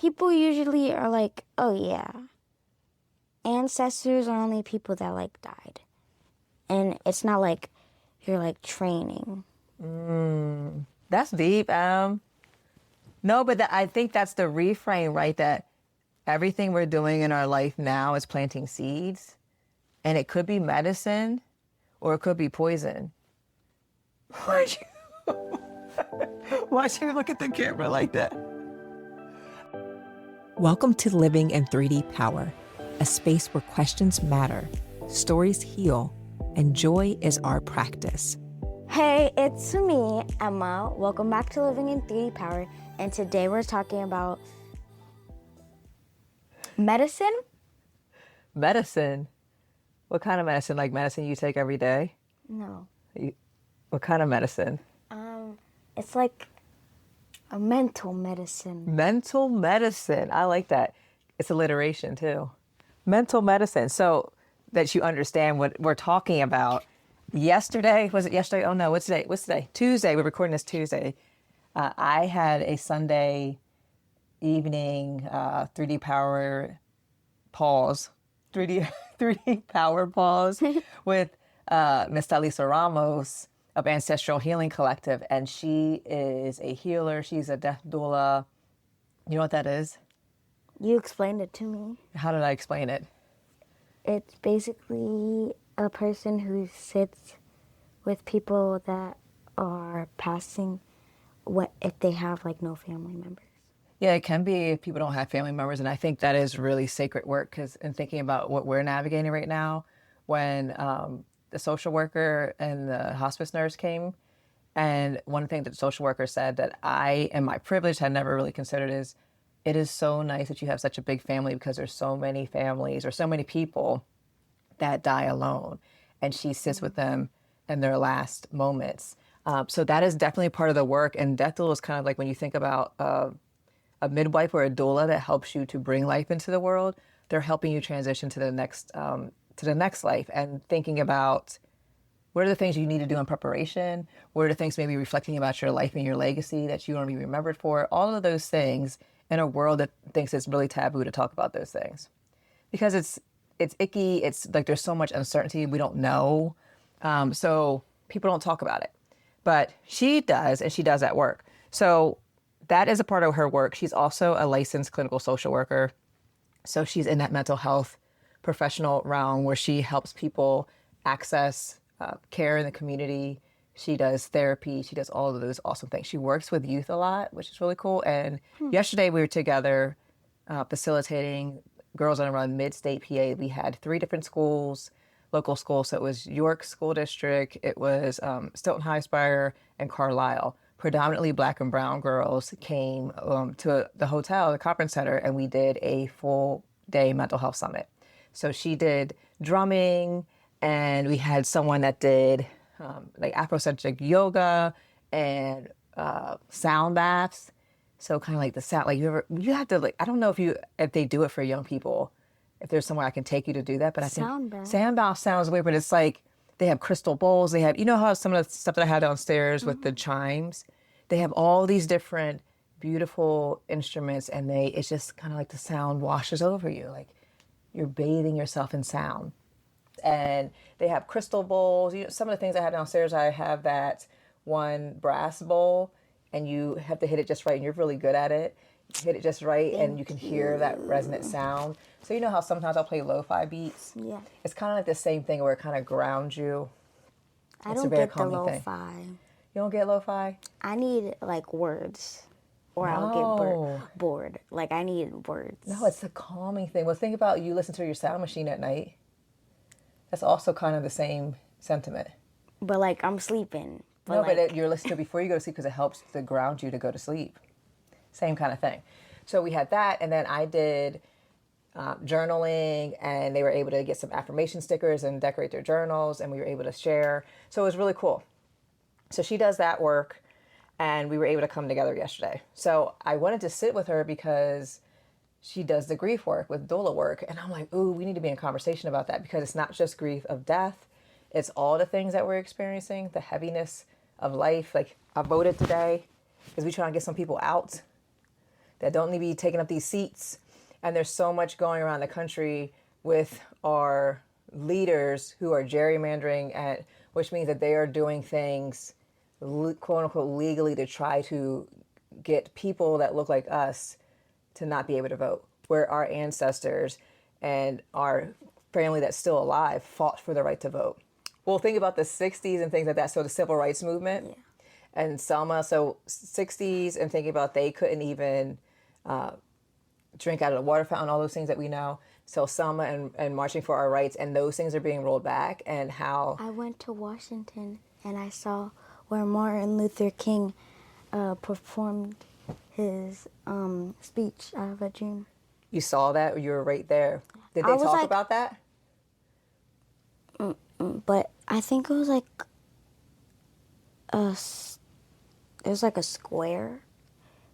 people usually are like, oh yeah, ancestors are only people that like died. And it's not like you're like training. That's deep. No, but I think that's the reframe, right? That everything we're doing in our life now is planting seeds, and it could be medicine or it could be poison. Why'd you look at the camera like that? Welcome to Living in 3D Power, a space where questions matter, stories heal, and joy is our practice. Hey, it's me, Emma. Welcome back to Living in 3D Power. And today we're talking about medicine. Medicine? What kind of medicine? Like medicine you take every day? No. What kind of medicine? It's like a mental medicine. Mental medicine. I like that. It's alliteration too. Mental medicine. So that you understand what we're talking about. Yesterday, was it yesterday? Oh no, what's today? What's today? Tuesday. We're recording this Tuesday. I had a Sunday evening 3D power pause. 3D power pause with Miss Talisa Ramos of Ancestral Healing Collective, and she is a healer. She's a death doula. You know what that is? You explained it to me. How did I explain it? It's basically a person who sits with people that are passing if they have like no family members. Yeah, it can be if people don't have family members, and I think that is really sacred work because in thinking about what we're navigating right now, when the social worker and the hospice nurse came, and one thing that the social worker said that I, in my privilege, had never really considered is, it is so nice that you have such a big family because there's so many families or so many people that die alone, and she sits with them in their last moments. So that is definitely part of the work, and death doula is kind of like when you think about a midwife or a doula that helps you to bring life into the world. They're helping you transition to the next life, and thinking about what are the things you need to do in preparation, what are the things maybe reflecting about your life and your legacy that you want to be remembered for, all of those things in a world that thinks it's really taboo to talk about those things. Because it's icky, it's like there's so much uncertainty, we don't know, so people don't talk about it. But she does, and she does that work. So that is a part of her work. She's also a licensed clinical social worker. So she's in that mental health professional realm where she helps people access care in the community. She does therapy. She does all of those awesome things. She works with youth a lot, which is really cool. And yesterday we were together facilitating Girls on a Run Mid-State PA. We had 3 different schools, local schools. So it was York School District, it was Stilton High Spire, and Carlisle. Predominantly Black and brown girls came to the hotel, the conference center, and we did a full day mental health summit. So she did drumming, and we had someone that did like Afrocentric yoga and sound baths. So kind of like the sound, like you have to like, I don't know if they do it for young people, if there's somewhere I can take you to do that, but I think sound bath sounds weird, but it's like they have crystal bowls. They have, you know how some of the stuff that I had downstairs with the chimes, they have all these different beautiful instruments, and it's just kind of like the sound washes over you. Like you're bathing yourself in sound. And they have crystal bowls. You know, some of the things I have downstairs, I have that one brass bowl, and you have to hit it just right, and you're really good at it. You hit it just right, and you can hear that resonant sound. So you know how sometimes I'll play lo-fi beats? Yeah. It's kind of like the same thing where it kind of grounds you. I don't get the lo-fi. You don't get lo-fi? I need like words, or I'll get bored. Like I need words. No, it's the calming thing. Well, think about you listen to your sound machine at night. That's also kind of the same sentiment. But like I'm sleeping. But you're listening to it before you go to sleep because it helps to ground you to go to sleep. Same kind of thing. So we had that, and then I did journaling, and they were able to get some affirmation stickers and decorate their journals, and we were able to share. So it was really cool. So she does that work, and we were able to come together yesterday. So I wanted to sit with her because she does the grief work with doula work, and I'm like, ooh, we need to be in conversation about that because it's not just grief of death. It's all the things that we're experiencing, the heaviness of life. Like I voted today because we trying to get some people out. that don't need to be taking up these seats. And there's so much going around the country with our leaders who are gerrymandering, which means that they are doing things, quote unquote, legally to try to get people that look like us to not be able to vote, where our ancestors and our family that's still alive fought for the right to vote. Well, think about the 60s and things like that. So the civil rights movement and Selma. So 60s, and thinking about they couldn't even drink out of the water fountain, all those things that we know. So Selma and marching for our rights, and those things are being rolled back, and how... I went to Washington and I saw where Martin Luther King performed his speech, I Have a Dream. You saw that? You were right there. Did they talk like, about that? But I think it was like it was like a square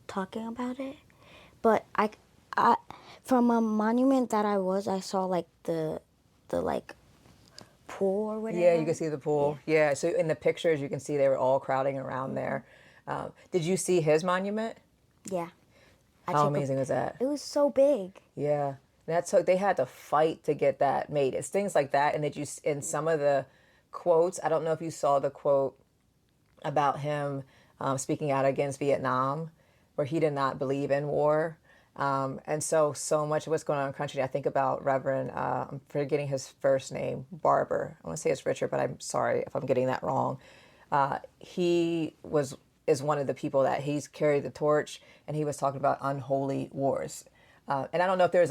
talking about it. But I from a monument that I saw like the like pool or whatever. Yeah, you can see the pool. Yeah. So in the pictures, you can see they were all crowding around there. Did you see his monument? Yeah. How amazing was that? It was so big. Yeah. That's so they had to fight to get that made. It's things like that, and that you in some of the quotes. I don't know if you saw the quote about him speaking out against Vietnam, where he did not believe in war. And so much of what's going on in the country, I think about Reverend, I'm forgetting his first name, Barber. I want to say it's Richard, but I'm sorry if I'm getting that wrong. He is one of the people that he's carried the torch, and he was talking about unholy wars. And I don't know if there's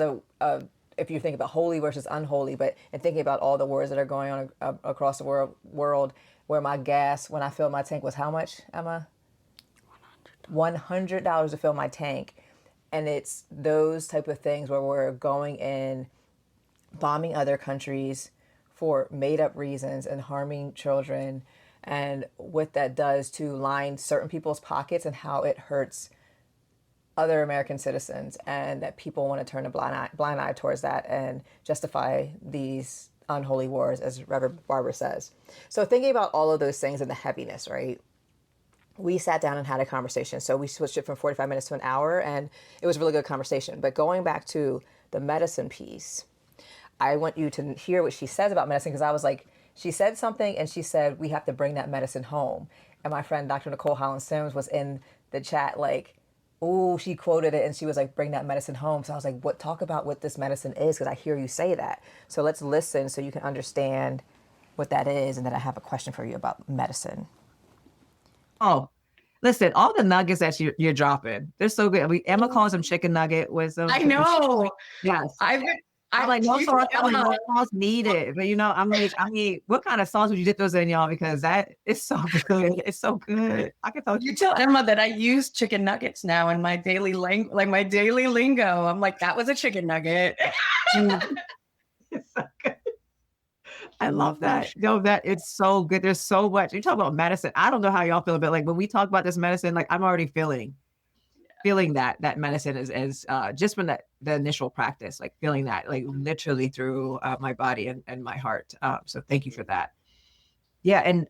if you think about holy versus unholy, but in thinking about all the wars that are going on across the world, where my gas, when I filled my tank, was how much, Emma? $100 to fill my tank. And it's those type of things where we're going in, bombing other countries for made up reasons and harming children, and what that does to line certain people's pockets and how it hurts other American citizens, and that people want to turn a blind eye towards that and justify these unholy wars, as Reverend Barber says. So thinking about all of those things and the heaviness, right? We sat down and had a conversation. So we switched it from 45 minutes to an hour, and it was a really good conversation. But going back to the medicine piece, I want you to hear what she says about medicine, because I was like, she said something and she said, we have to bring that medicine home. And my friend, Dr. Nicole Holland-Sims, was in the chat like, oh, she quoted it and she was like, bring that medicine home. So I was like, talk about what this medicine is, because I hear you say that. So let's listen so you can understand what that is. And then I have a question for you about medicine. Oh, listen, all the nuggets that you're dropping, they're so good. Emma calls them chicken nugget wisdom. I know. Yes. I'm like, no sauce needed. But I'm like, what kind of sauce would you dip those in, y'all? Because that is so good. It's so good. I can tell you tell Emma that I use chicken nuggets now in my daily my daily lingo. I'm like, that was a chicken nugget. It's so good. I love that. That it's so good. There's so much. You talk about medicine. I don't know how y'all feel, but like when we talk about this medicine, like I'm already feeling that medicine is just from the initial practice, like feeling that like literally through my body and my heart. So thank you for that. Yeah. And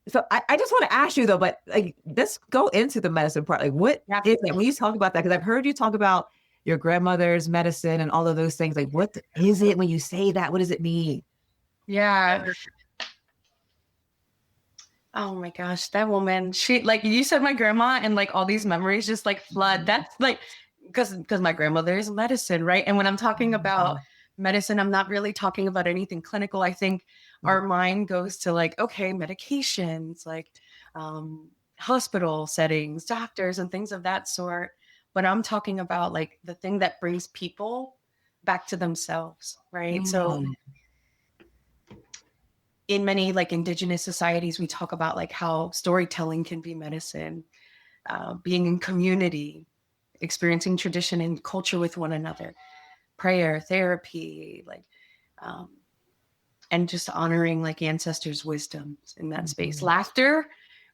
so I just want to ask you though, but like, let's go into the medicine part. Like what is it when you talk about that? Because I've heard you talk about your grandmother's medicine and all of those things. Like, what is it when you say that? What does it mean? Yeah. Oh my gosh, that woman, she, like you said, my grandma, and like all these memories just like flood. That's like, because my grandmother is medicine, right? And when I'm talking about medicine, I'm not really talking about anything clinical. I think our mind goes to like, okay, medications, like hospital settings, doctors and things of that sort. But I'm talking about like the thing that brings people back to themselves, right? So in many like indigenous societies, we talk about like how storytelling can be medicine, being in community, experiencing tradition and culture with one another, prayer, therapy, like, and just honoring like ancestors' wisdom in that space. Laughter,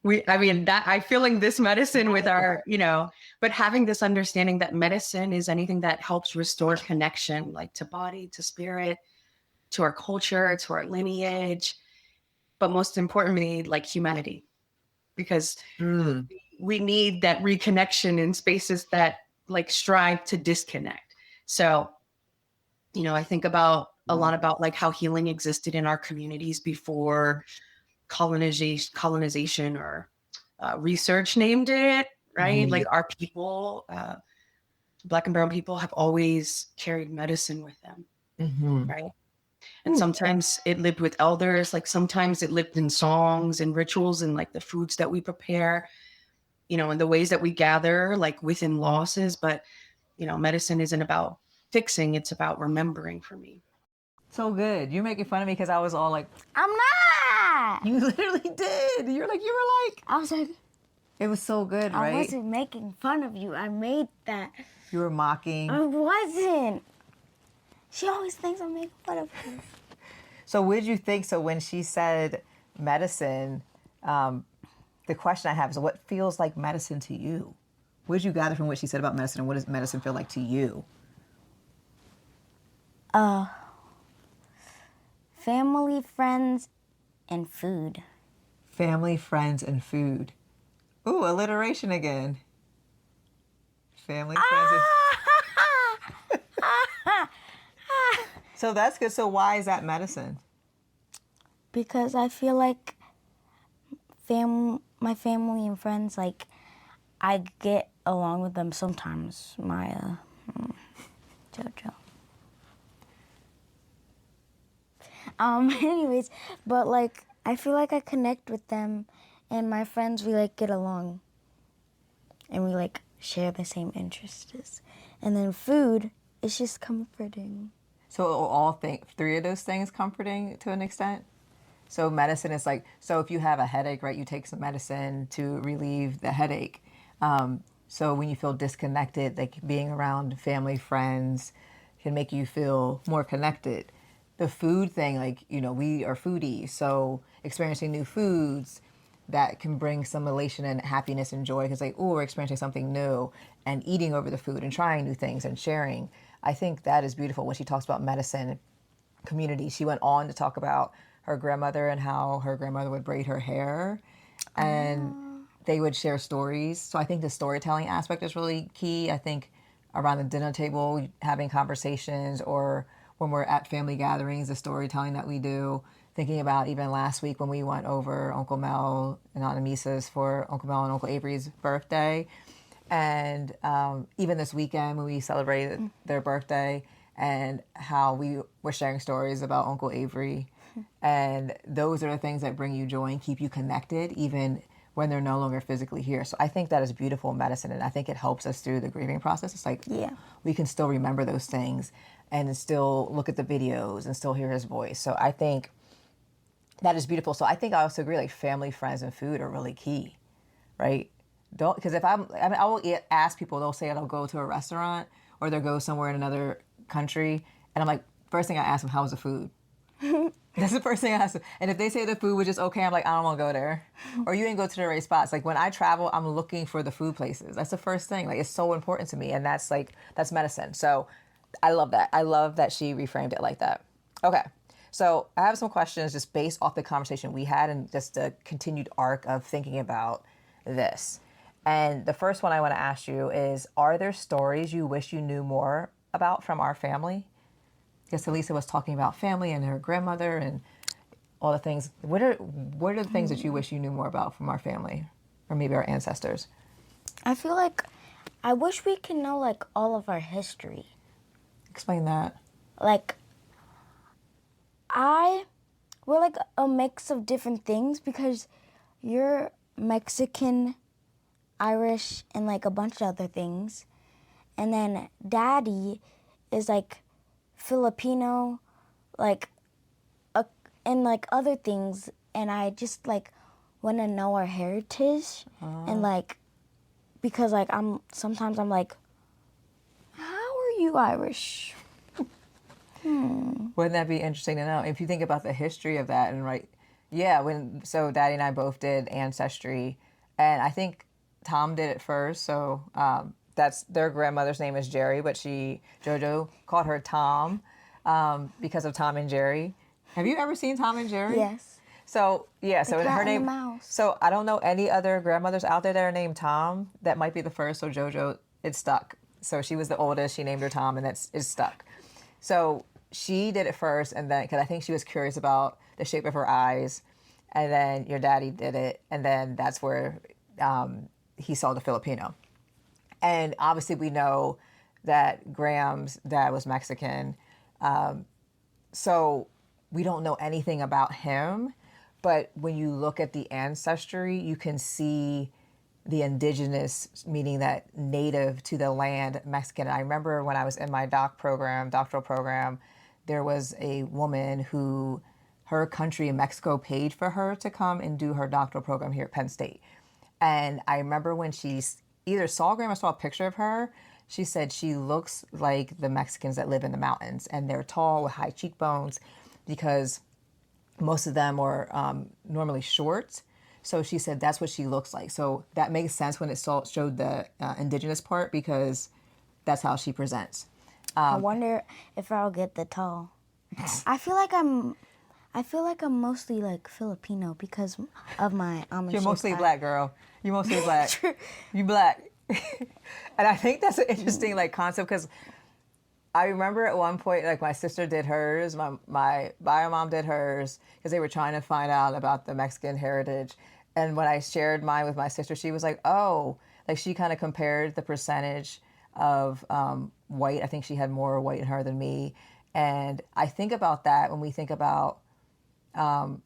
I feeling this medicine with our, but having this understanding that medicine is anything that helps restore connection, like to body, to spirit, to our culture, to our lineage, but most importantly, like humanity, because we need that reconnection in spaces that like strive to disconnect. So, you know, I think about a lot about like how healing existed in our communities before colonization or research named it, right? Like our people, Black and brown people have always carried medicine with them, right? And sometimes it lived with elders, like sometimes it lived in songs and rituals and like the foods that we prepare, you know, and the ways that we gather, like within losses. But, you know, medicine isn't about fixing, it's about remembering for me. So good. You're making fun of me because I was all like, I'm not. you literally did. You were like, I was like, it was so good, right? I wasn't making fun of you. I made that. You were mocking. I wasn't. She always thinks I'm making fun of her. So what did you think? So when she said medicine, the question I have is, what feels like medicine to you? What did you gather from what she said about medicine, and what does medicine feel like to you? Family, friends, and food. Family, friends, and food. Ooh, alliteration again. Family, friends, and... So that's good. So why is that medicine? Because I feel like my family and friends, like, I get along with them sometimes. Maya, Jojo. Anyways, but like, I feel like I connect with them, and my friends, we like get along, and we like share the same interests. And then food is just comforting. So all three of those things comforting to an extent? So medicine is like, so if you have a headache, right, you take some medicine to relieve the headache. So when you feel disconnected, like being around family, friends can make you feel more connected. The food thing, like, you know, we are foodies, so experiencing new foods, that can bring some elation and happiness and joy, because like, oh, we're experiencing something new, and eating over the food and trying new things and sharing. I think that is beautiful. When she talks about medicine community, she went on to talk about her grandmother and how her grandmother would braid her hair, and they would share stories. So I think the storytelling aspect is really key. I think around the dinner table, having conversations, or when we're at family gatherings, the storytelling that we do. Thinking about even last week when we went over Uncle Mel and Aunt Amisa's for Uncle Mel and Uncle Avery's birthday. And even this weekend when we celebrated their birthday, and how we were sharing stories about Uncle Avery. And those are the things that bring you joy and keep you connected even when they're no longer physically here. So I think that is beautiful medicine, and I think it helps us through the grieving process. It's like, we can still remember those things and still look at the videos and still hear his voice. So I think that is beautiful. So I think I also agree, like family, friends, and food are really key, right? Because if I will ask people, they'll say they'll go to a restaurant or they'll go somewhere in another country, and I'm like, first thing I ask them, how was the food? That's the first thing I ask them. And if they say the food was just okay, I'm like, I don't want to go there. Or you didn't go to the right spots. Like when I travel, I'm looking for the food places. That's the first thing. Like it's so important to me, and that's medicine. So I love that. I love that she reframed it like that. Okay. So I have some questions just based off the conversation we had and just the continued arc of thinking about this. And the first one I want to ask you is, are there stories you wish you knew more about from our family? Because Elisa was talking about family and her grandmother and all the things. What are the things that you wish you knew more about from our family, or maybe our ancestors? I feel like I wish we could know like all of our history. Explain that. Like we're like a mix of different things, because you're Mexican, Irish, and like a bunch of other things. And then Daddy is like Filipino, like and like other things. And I just like want to know our heritage. And like, because like sometimes I'm like, how are you Irish? Wouldn't that be interesting to know? If you think about the history of that, and right, yeah, so Daddy and I both did Ancestry, and I think Tom did it first. So that's their grandmother's name is Jerry, but JoJo called her Tom because of Tom and Jerry. Have you ever seen Tom and Jerry? Yes. So yeah, so The cat her and the name. mouse. So I don't know any other grandmothers out there that are named Tom. That might be the first. So JoJo, it stuck. So she was the oldest. She named her Tom, and it's stuck. So she did it first, and then because I think she was curious about the shape of her eyes, and then your daddy did it, and then that's where he saw the Filipino. And obviously, we know that Graham's dad was Mexican, so we don't know anything about him. But when you look at the ancestry, you can see the indigenous, meaning that native to the land Mexican. I remember when I was in my doctoral program, there was a woman who her country in Mexico paid for her to come and do her doctoral program here at Penn State. And I remember when she either saw Graham or saw a picture of her, she said she looks like the Mexicans that live in the mountains, and they're tall with high cheekbones because most of them are normally short. So she said that's what she looks like. So that makes sense when it showed the indigenous part, because that's how she presents. I wonder if I'll get the tall. I feel like I'm mostly like Filipino because of my almond. You're mostly black, girl. You're mostly black. You black. And I think that's an interesting like concept, because I remember at one point, like my sister did hers, my bio mom did hers, because they were trying to find out about the Mexican heritage. And when I shared mine with my sister, she was like, oh, like she kind of compared the percentage of white. I think she had more white in her than me. And I think about that when we think about,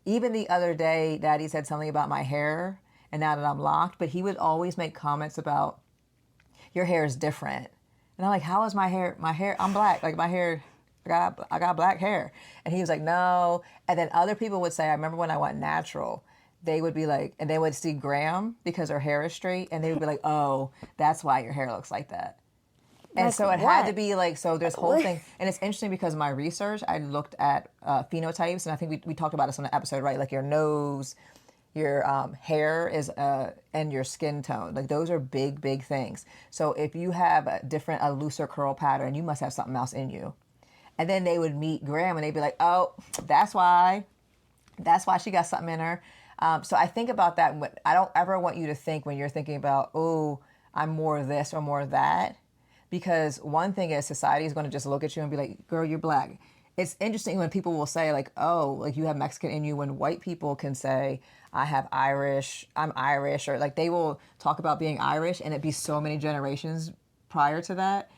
even the other day, Daddy said something about my hair, and now that I'm locked, but he would always make comments about, your hair is different. And I'm like, how is my hair? My hair, I'm black. Like my hair, I got black hair. And he was like, no. And then other people would say, I remember when I went natural, they would be like, and they would see Graham because her hair is straight, and they would be like, oh, that's why your hair looks like that. And like so it what? had to be like, so this whole thing, and it's interesting because my research, I looked at phenotypes, and I think we talked about this on the episode, right? Like your nose, your hair is, and your skin tone. Like those are big, big things. So if you have a looser curl pattern, you must have something else in you. And then they would meet Graham and they'd be like, oh, that's why she got something in her. So I think about that. I don't ever want you to think when you're thinking about, oh, I'm more of this or more of that. Because one thing is society is going to just look at you and be like, girl, you're black. It's interesting when people will say like, oh, like you have Mexican in you, when white people can say, I'm Irish, or like they will talk about being Irish and it be so many generations prior to that.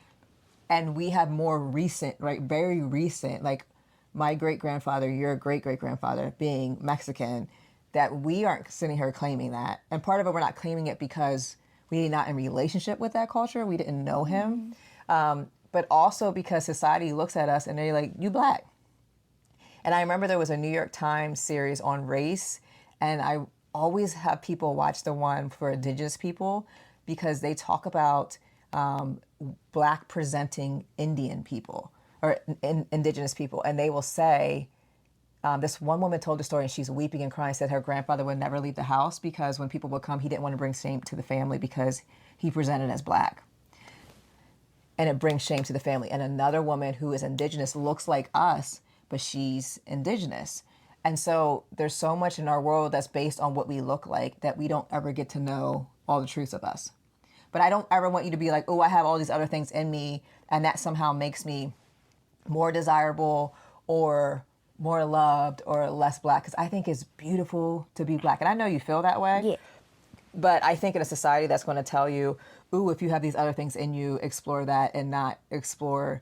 And we have more recent, right, very recent, like my great-grandfather, your great-great-grandfather being Mexican, that we aren't sitting here claiming that. And part of it, we're not claiming it because we're not in relationship with that culture. We didn't know him. But also because society looks at us and they're like, you black. And I remember there was a New York Times series on race, and I always have people watch the one for indigenous people because they talk about black presenting Indian people or indigenous people. And they will say, this one woman told the story and she's weeping and crying, said her grandfather would never leave the house because when people would come, he didn't want to bring shame to the family because he presented as black. And it brings shame to the family. And another woman who is indigenous looks like us, but she's indigenous. And so there's so much in our world that's based on what we look like that we don't ever get to know all the truths of us. But I don't ever want you to be like, oh, I have all these other things in me, and that somehow makes me more desirable or more loved or less black. Because I think it's beautiful to be black. And I know you feel that way. Yeah. But I think in a society that's going to tell you, ooh, if you have these other things in you, explore that and not explore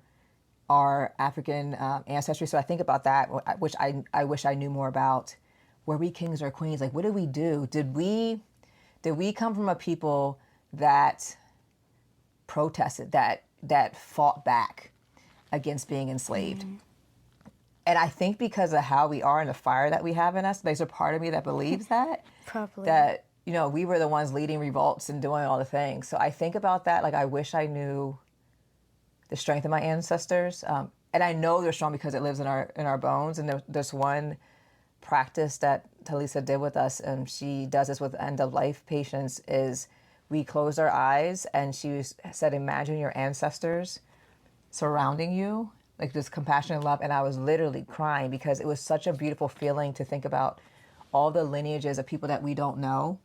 our African ancestry. So I think about that, which I wish I knew more about. Were we kings or queens? Like, what did we do? Did we come from a people that protested, that fought back against being enslaved? Mm-hmm. And I think because of how we are and the fire that we have in us, there's a part of me that believes that. Probably. That, you know, we were the ones leading revolts and doing all the things. So I think about that. Like, I wish I knew the strength of my ancestors. And I know they're strong because it lives in our bones. And there's one practice that Talisa did with us, and she does this with end-of-life patients, is we closed our eyes and she said, imagine your ancestors surrounding you, like this compassion and love. And I was literally crying because it was such a beautiful feeling to think about all the lineages of people that we don't know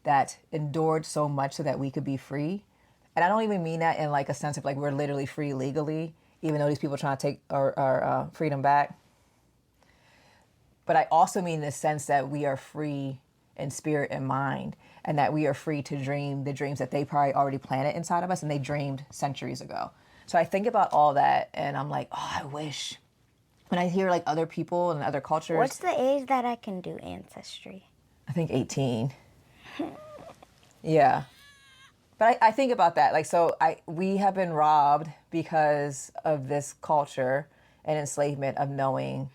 that endured so much so that we could be free. And I don't even mean that in like a sense of like we're literally free legally, even though these people are trying to take our freedom back. But I also mean in the sense that we are free in spirit and mind, and that we are free to dream the dreams that they probably already planted inside of us and they dreamed centuries ago. So I think about all that and I'm like, oh, I wish. When I hear like other people and other cultures. What's the age that I can do Ancestry? I think 18. Yeah. But I think about that. Like, so we have been robbed because of this culture and enslavement of knowing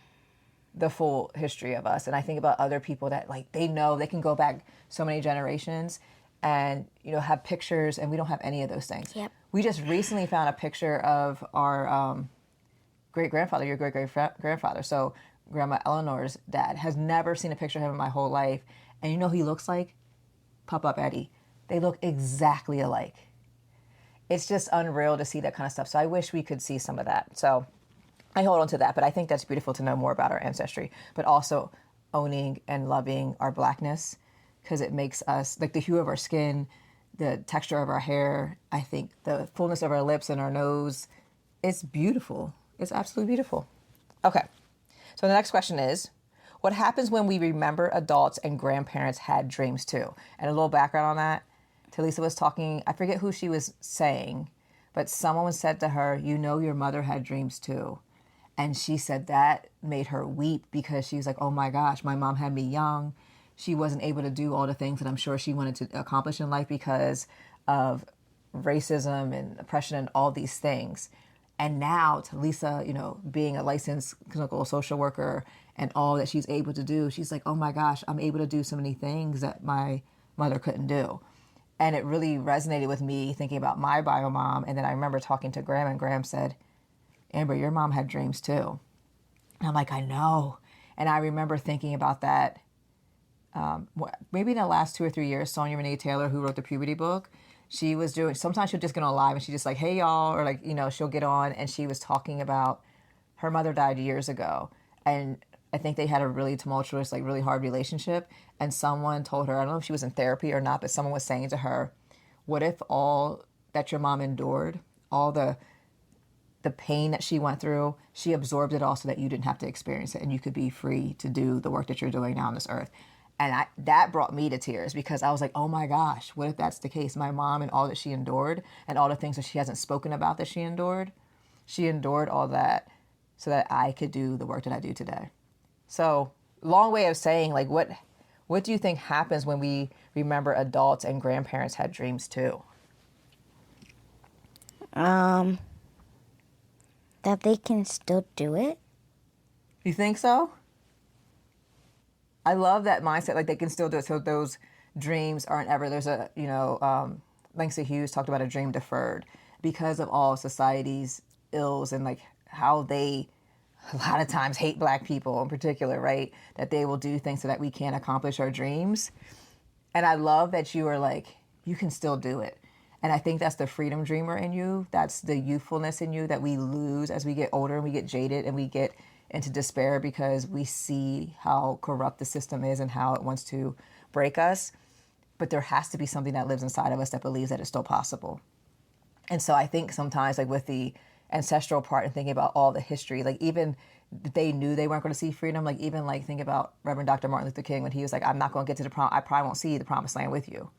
the full history of us. And I think about other people that like, they know they can go back so many generations and, you know, have pictures, and we don't have any of those things. Yep. We just recently found a picture of our great-grandfather, your great-great-grandfather. So Grandma Eleanor's dad has never seen a picture of him in my whole life. And you know who he looks like? Pop-Up Eddie. They look exactly alike. It's just unreal to see that kind of stuff. So I wish we could see some of that. So I hold on to that, but I think that's beautiful to know more about our ancestry, but also owning and loving our Blackness, because it makes us, like the hue of our skin, the texture of our hair, I think the fullness of our lips and our nose, it's beautiful. It's absolutely beautiful. Okay, so the next question is, what happens when we remember adults and grandparents had dreams too? And a little background on that, Talisa was talking, I forget who she was saying, but someone said to her, you know your mother had dreams too. And she said that made her weep because she was like, oh my gosh, my mom had me young. She wasn't able to do all the things that I'm sure she wanted to accomplish in life because of racism and oppression and all these things. And now Talisa, you know, being a licensed clinical social worker and all that she's able to do, she's like, oh my gosh, I'm able to do so many things that my mother couldn't do. And it really resonated with me thinking about my bio mom. And then I remember talking to Graham, and Graham said, Amber, your mom had dreams too. And I'm like, I know. And I remember thinking about that maybe in the last 2 or 3 years. Sonia Renee Taylor, who wrote the puberty book, she was doing, sometimes she'll just get on live and she's just like, hey y'all, or like, you know, she'll get on and she was talking about her mother died years ago. And I think they had a really tumultuous, like really hard relationship. And someone told her, I don't know if she was in therapy or not, but someone was saying to her, what if all that your mom endured, all the pain that she went through, she absorbed it all so that you didn't have to experience it and you could be free to do the work that you're doing now on this earth. And that brought me to tears because I was like, oh my gosh, what if that's the case? My mom and all that she endured and all the things that she hasn't spoken about that she endured all that so that I could do the work that I do today. So long way of saying, like, what do you think happens when we remember adults and grandparents had dreams too? That they can still do it. You think so? I love that mindset, like they can still do it. So those dreams aren't ever, there's a, you know, Langston Hughes talked about a dream deferred because of all society's ills and like how they a lot of times hate Black people in particular, right? That they will do things so that we can't accomplish our dreams. And I love that you are like, you can still do it. And I think that's the freedom dreamer in you. That's the youthfulness in you that we lose as we get older and we get jaded and we get into despair because we see how corrupt the system is and how it wants to break us. But there has to be something that lives inside of us that believes that it's still possible. And so I think sometimes like with the ancestral part and thinking about all the history, like even they knew they weren't going to see freedom. Like even like think about Reverend Dr. Martin Luther King when he was like, I'm not going to get to I probably won't see the promised land with you.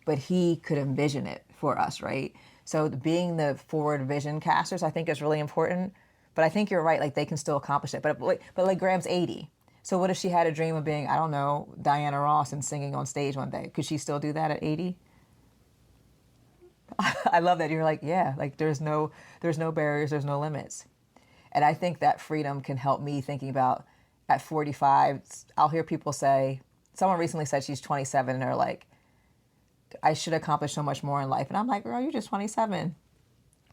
But he could envision it for us, right? So being the forward vision casters, I think is really important. But I think you're right, like they can still accomplish it. But like Graham's 80. So what if she had a dream of being, I don't know, Diana Ross and singing on stage one day? Could she still do that at 80? I love that. You're like, yeah, like there's no barriers, there's no limits. And I think that freedom can help me thinking about at 45, I'll hear people say, someone recently said she's 27 and they're like, I should accomplish so much more in life. And I'm like, girl, you're just 27.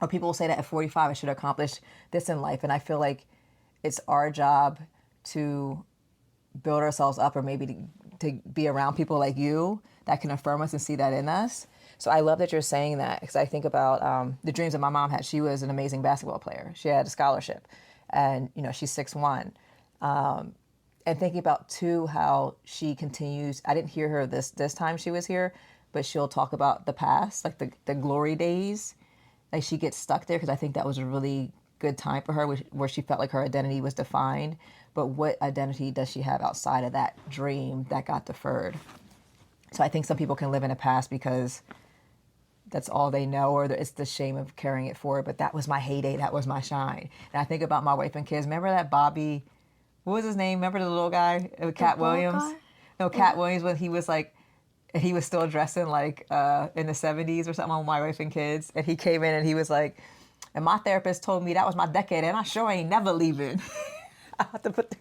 Or people will say that at 45, I should accomplish this in life. And I feel like it's our job to build ourselves up or maybe to be around people like you that can affirm us and see that in us. So I love that you're saying that because I think about the dreams that my mom had. She was an amazing basketball player. She had a scholarship and, you know, she's 6'1". And thinking about, too, how she continues. I didn't hear her this time she was here, but she'll talk about the past, like the glory days. Like she gets stuck there because I think that was a really good time for her where she felt like her identity was defined. But what identity does she have outside of that dream that got deferred? So I think some people can live in a past because that's all they know, or it's the shame of carrying it forward. But that was my heyday. That was my shine. And I think about my wife and kids. Remember that Bobby, what was his name? Remember the little guy, Cat Williams? guy? No, Cat Williams, when he was like, he was still dressing like in the 70s or something on My Wife and Kids. And he came in and he was like, and my therapist told me that was my decade and I sure ain't never leaving. I have to put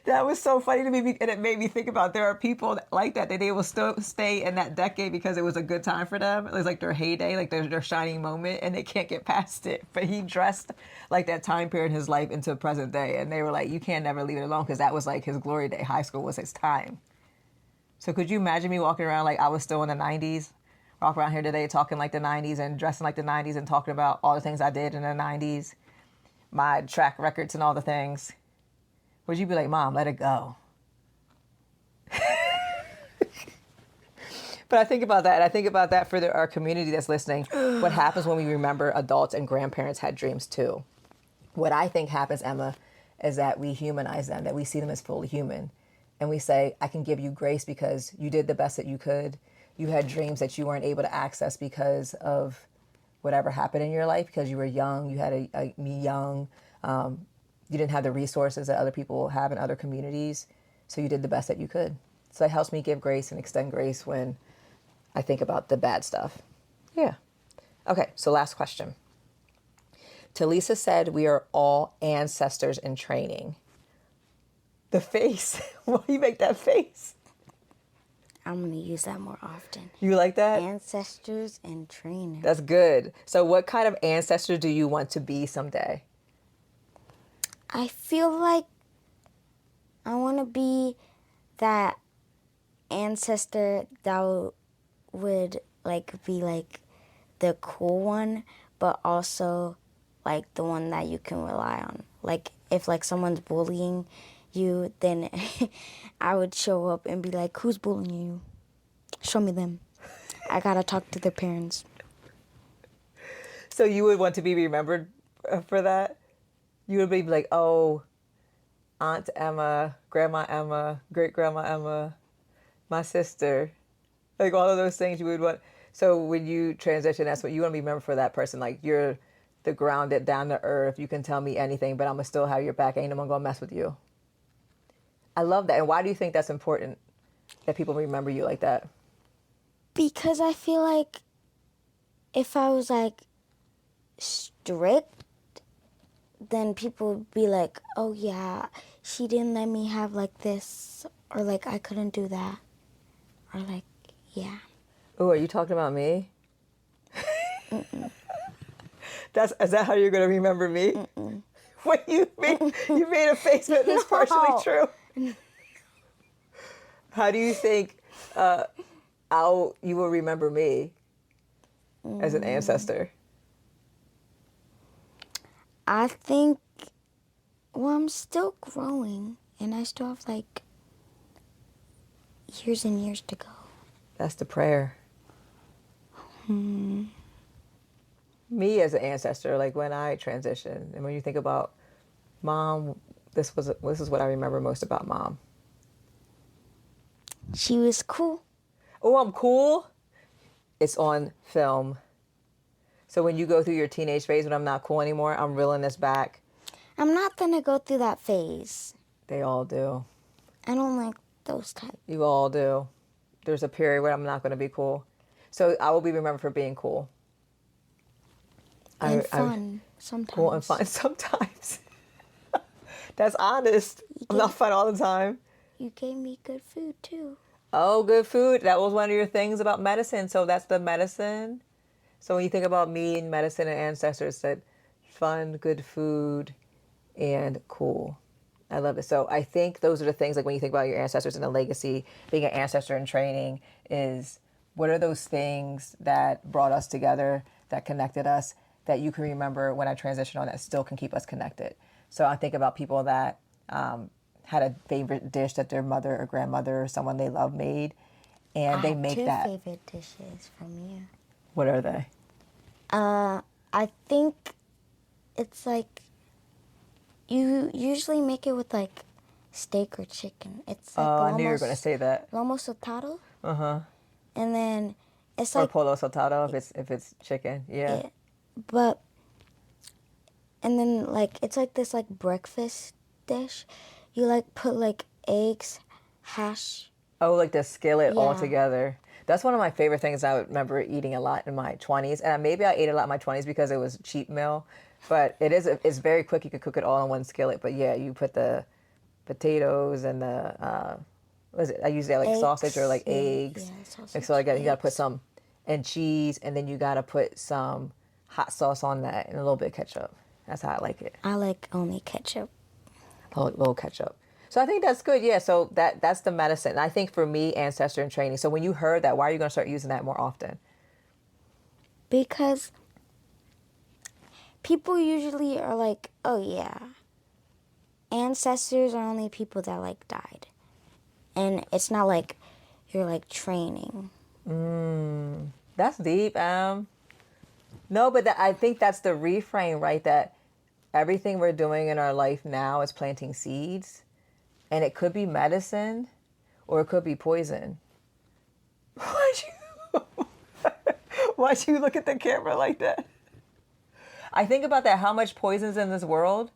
that was so funny to me, and it made me think about there are people like that they will still stay in that decade because it was a good time for them. It was like their heyday, like their shining moment, and they can't get past it. But he dressed like that time period in his life into present day, and they were like, you can't never leave it alone because that was like his glory day. High school was his time. So could you imagine me walking around like I was still in the 90s? Walk around here today talking like the 90s and dressing like the 90s and talking about all the things I did in the 90s, my track records and all the things. Would you be like, Mom, let it go? But I think about that. And I think about that for our community that's listening. What happens when we remember adults and grandparents had dreams too? What I think happens, Emma, is that we humanize them, that we see them as fully human. And we say, I can give you grace because you did the best that you could. You had dreams that you weren't able to access because of whatever happened in your life, because you were young, you had me young, you didn't have the resources that other people have in other communities, so you did the best that you could. So it helps me give grace and extend grace when I think about the bad stuff. Yeah. Okay, so last question. Talisa said we are all ancestors in training. The face. Why do you make that face? I'm going to use that more often. You like that? Ancestors and trainers. That's good. So what kind of ancestor do you want to be someday? I feel like I want to be that ancestor that would like be like the cool one, but also like the one that you can rely on. Like if like someone's bullying you, then I would show up and be like, who's bullying you? Show me them. I gotta talk to their parents. So you would want to be remembered for that? You would be like, oh, Aunt Emma, Grandma Emma, Great Grandma Emma, my sister. Like all of those things you would want. So when you transition, that's what you want to be remembered for, that person. Like you're the grounded, down to earth. You can tell me anything, but I'm going to still have your back. Ain't no one going to mess with you. I love that. And why do you think that's important, that people remember you like that? Because I feel like if I was like strict, then people would be like, oh yeah, she didn't let me have like this, or like I couldn't do that, or like, yeah. Oh, are you talking about me? Is that how you're going to remember me? When you made a face that is partially true. How do you think you will remember me as an ancestor? I think, well, I'm still growing, and I still have like years and years to go. That's the prayer. Me as an ancestor, like when I transition, and when you think about Mom, this is what I remember most about Mom. She was cool. Oh, I'm cool. It's on film. So when you go through your teenage phase when I'm not cool anymore, I'm reeling this back. I'm not gonna go through that phase. They all do. I don't like those types. You all do. There's a period where I'm not going to be cool. So I will be remembered for being cool. And fun sometimes. Cool and fun sometimes. That's honest. I'm not fun all the time. You gave me good food too. Oh, good food. That was one of your things about medicine. So that's the medicine. So when you think about me and medicine and ancestors, that fun, good food, and cool. I love it. So I think those are the things, like when you think about your ancestors and the legacy, being an ancestor in training is, what are those things that brought us together, that connected us, that you can remember when I transition on, that still can keep us connected. So I think about people that had a favorite dish that their mother or grandmother or someone they love made, and they have make two that. favorite dishes from you. What are they? I think it's like you usually make it with like steak or chicken. It's like I knew you were going to say that. lomo saltado. Uh-huh. And then it's Or like polo saltado if it's chicken. Yeah. but and then like it's like this like breakfast dish. You like put like eggs, hash. Oh, like the skillet all Yeah. together. That's one of my favorite things I remember eating a lot in my 20s. And maybe I ate a lot in my 20s because it was cheap meal. But it's very quick. You could cook it all in one skillet. But yeah, you put the potatoes and the, what is it? I usually like Eggs, sausage or like yeah, eggs. yeah, Like, sausage, so you got to put eggs. some, and cheese. And then you got to put some hot sauce on that and a little bit of ketchup. That's how I like it. I like only ketchup. A little ketchup. So I think that's good. Yeah. So that's the medicine. And I think for me, ancestor and training. So when you heard that, why are you going to start using that more often? Because people usually are like, oh yeah, ancestors are only people that like died. And it's not like you're like training. That's deep. No, but I think that's the reframe, right? That everything we're doing in our life now is planting seeds, and it could be medicine, or it could be poison. Why'd you look at the camera like that? I think about that. How much poison's in this world,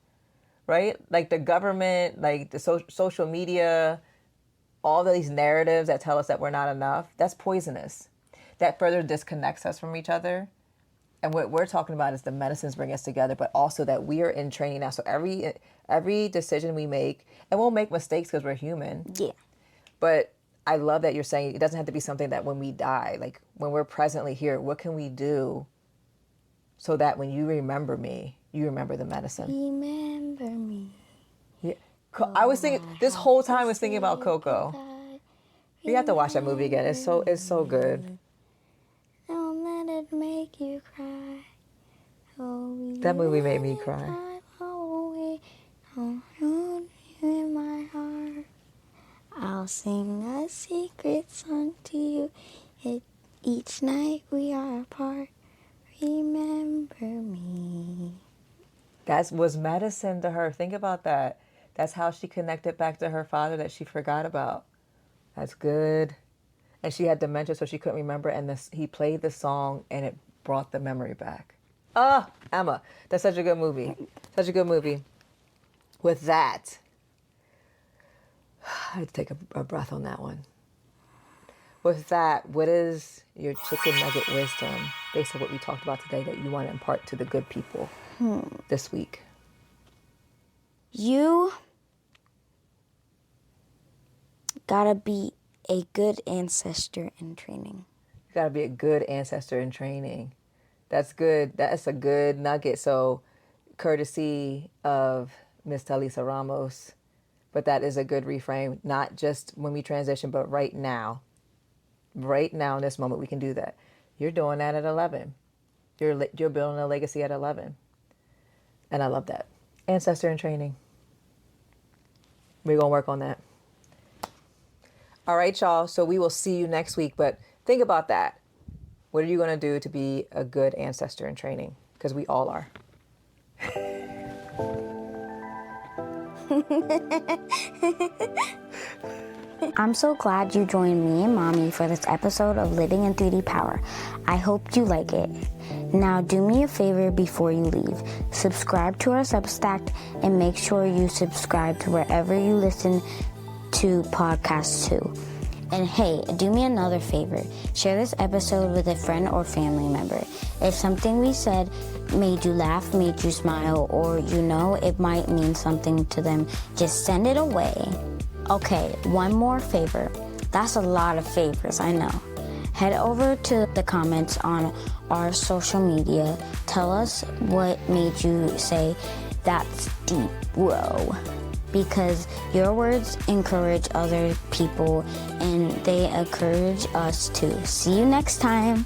right? Like the government, like the social media, all these narratives that tell us that we're not enough. That's poisonous. That further disconnects us from each other. And what we're talking about is the medicines bring us together, but also that we are in training now. So every decision we make, and we'll make mistakes because we're human. Yeah. But I love that you're saying it doesn't have to be something that when we die, like when we're presently here, what can we do so that when you remember me, you remember the medicine? Remember me. Yeah. I was thinking, this whole time I was thinking about Coco. You have to watch that movie again. It's so good. Don't let it make you cry. Oh, That movie made me cry. In my heart, I'll sing a secret song to you. Each night we are apart. Remember me. That was medicine to her. Think about that. That's how she connected back to her father that she forgot about. That's good. And she had dementia, so she couldn't remember. And he played the song, and it brought the memory back. Emma, that's such a good movie. Such a good movie. With that, I had to take a breath on that one. With that, what is your chicken nugget wisdom based on what we talked about today that you want to impart to the good people this week? You gotta be a good ancestor in training. You got to be a good ancestor in training. That's good. That's a good nugget. So, courtesy of Miss Talisa Ramos, but that is a good reframe. Not just when we transition, but right now. Right now, in this moment, we can do that. You're doing that at 11. You're building a legacy at 11. And I love that. Ancestor in training. We're going to work on that. All right, y'all. So we will see you next week. But think about that. What are you going to do to be a good ancestor in training? Because we all are. I'm so glad you joined me and Mommy for this episode of Living in 3D Power. I hope you like it. Now do me a favor before you leave. Subscribe to our Substack and make sure you subscribe to wherever you listen to podcasts too. And hey, do me another favor. Share this episode with a friend or family member. If something we said made you laugh, made you smile, or it might mean something to them, just send it away. Okay, one more favor. That's a lot of favors, I know. Head over to the comments on our social media. Tell us what made you say, "That's deep, whoa." Because your words encourage other people and they encourage us too. See you next time.